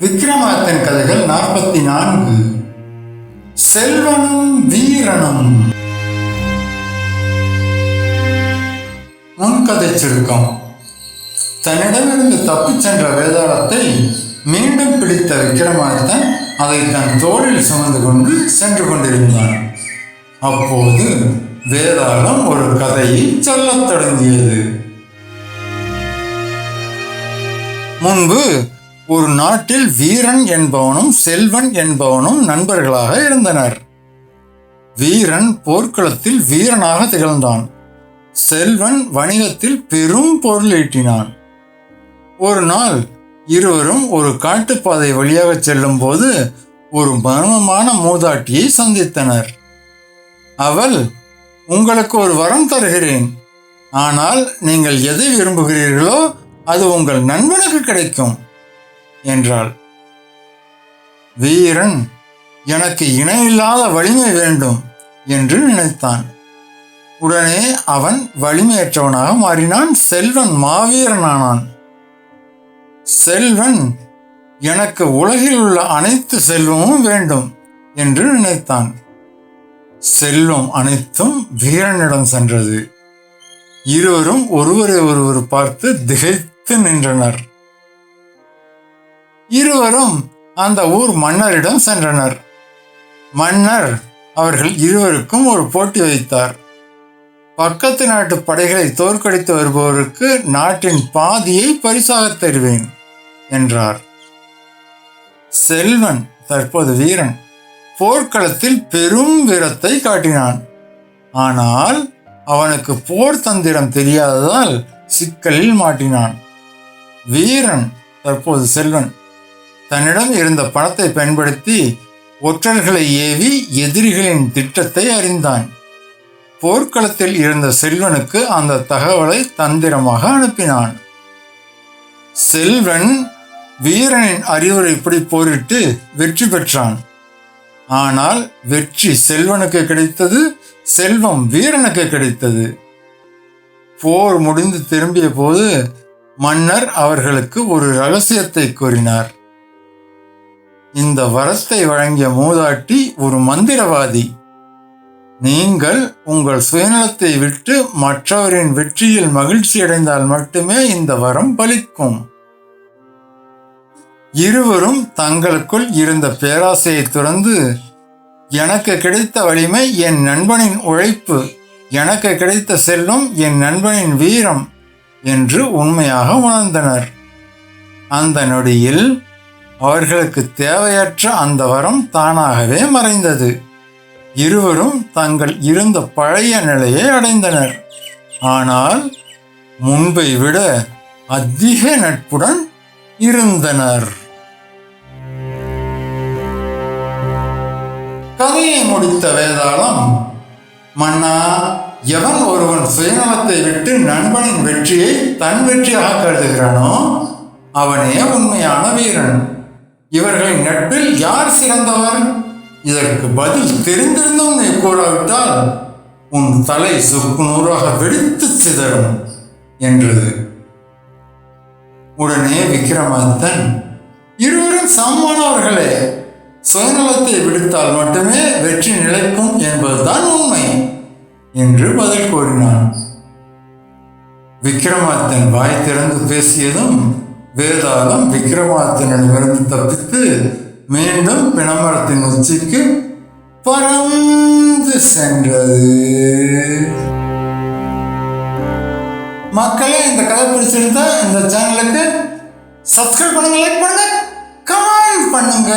விக்ரமாதித்தன் கதைகள் 44. செல்வனும் வீரனும். முன்கதை சுருக்கம். தன்னிடமிருந்து தப்பிச் சென்ற வேதாளத்தை மீண்டும் பிடித்த விக்ரமாதித்தன் அதை தன் தோளில் சுமந்து கொண்டு சென்று கொண்டிருந்தான். அப்போது வேதாளம் ஒரு கதையை சொல்லத் தொடங்கியது. முன்பு ஒரு நாட்டில் வீரன் என்பவனும் செல்வன் என்பவனும் நண்பர்களாக இருந்தனர். வீரன் போர்க்களத்தில் வீரனாக திகழ்ந்தான். செல்வன் வணிகத்தில் பெரும் பொருள் ஈட்டினான். ஒரு நாள் இருவரும் ஒரு காட்டுப்பாதை வழியாக செல்லும் போது ஒரு மர்மமான மூதாட்டியை சந்தித்தனர். அவள், உங்களுக்கு ஒரு வரம் தருகிறேன், ஆனால் நீங்கள் எதை விரும்புகிறீர்களோ அது உங்கள் நண்பனுக்கு கிடைக்கும் என்றாள். வீரன், எனக்கு இணையில்லாத வலிமை வேண்டும் என்று நினைத்தான். உடனே அவன் வலிமையற்றவனாக மாறினான். செல்வன் மாவீரனானான். செல்வன், எனக்கு உலகில் உள்ள அனைத்து செல்வமும் வேண்டும் என்று நினைத்தான். செல்வம் அனைத்தும் வீரனிடம் சென்றது. இருவரும் ஒருவரை ஒருவர் பார்த்து திகைத்து நின்றனர். இருவரும் அந்த ஊர் மன்னரிடம் சென்றனர். மன்னர் அவர்கள் இருவருக்கும் ஒரு போட்டி வைத்தார். பக்கத்து நாட்டு படைகளை தோற்கடித்து வருபவருக்கு நாட்டின் பாதியை பரிசாக தருவேன் என்றார். செல்வன், தற்போது வீரன், போர்க்களத்தில் பெரும் வீரத்தை காட்டினான். ஆனால் அவனுக்கு போர் தந்திரம் தெரியாததால் சிக்கலில் மாட்டினான். வீரன், தற்போது செல்வன், தன்னிடம் இருந்த பணத்தை பயன்படுத்தி ஒற்றர்களை ஏவி எதிரிகளின் திட்டத்தை அறிந்தான். போர்க்களத்தில் இருந்த செல்வனுக்கு அந்த தகவலை தந்திரமாக அனுப்பினான். செல்வன் வீரனின் அறிவுரைப்படி போரிட்டு வெற்றி பெற்றான். ஆனால் வெற்றி செல்வனுக்கு கிடைத்தது, செல்வம் வீரனுக்கு கிடைத்தது. போர் முடிந்து திரும்பிய போது மன்னர் அவர்களுக்கு ஒரு ரகசியத்தை கூறினார். இந்த வரத்தை வழங்கிய மூதாட்டி ஒரு மந்திரவாதி. நீங்கள் உங்கள் சுயநலத்தை விட்டு மற்றவரின் வெற்றியில் மகிழ்ச்சி அடைந்தால் மட்டுமே இந்த வரம் பலிக்கும். இருவரும் தங்களுக்குள் இருந்த பேராசையை துறந்து, எனக்கு கிடைத்த வலிமை என் நண்பனின் உழைப்பு, எனக்கு கிடைத்த செல்வம் என் நண்பனின் வீரம் என்று உண்மையாக உணர்ந்தனர். அந்த நொடியில் அவர்களுக்கு தேவையற்ற அந்த வரம் தானாகவே மறைந்தது. இருவரும் தங்கள் இருந்த பழைய நிலையை அடைந்தனர். ஆனால் முன்பை விட அதிக நட்புடன் இருந்தனர். கதையை முடித்த வேதாளம், மன்னா, எவன் ஒருவன் சுயநலத்தை விட்டு நண்பனின் வெற்றியை தன் வெற்றியாக கருதுகிறானோ அவனே உண்மையான வீரன். இவர்களின் நட்பில் யார் சிறந்தவர்? இதற்கு பதில் தெரிந்திருந்தும் நீ கூறாவிட்டால் உன் தலை சுக்கு நூறாக வெடித்து சிதறும் என்றது. உடனே விக்ரமாதித்தன், இருவரும் சமமானவர்களே, சுயநலத்தை விடுத்தால் மட்டுமே வெற்றி நிலைக்கும் என்பதுதான் உண்மை என்று பதில் கூறினான். விக்ரமாதித்தன் வாய் திறந்து பேசியதும் வேதாளம் விக்ரமாதித்தனிடமிருந்து தப்பித்து மீண்டும் பிணமரத்தின் உச்சிக்கு பறந்து சென்றது. மக்களே, இந்த கதை பிடிச்சிருந்தா இந்த சேனலுக்கு சப்ஸ்கிரைப் பண்ணுங்க, லைக் பண்ணுங்க, கமெண்ட் பண்ணுங்க.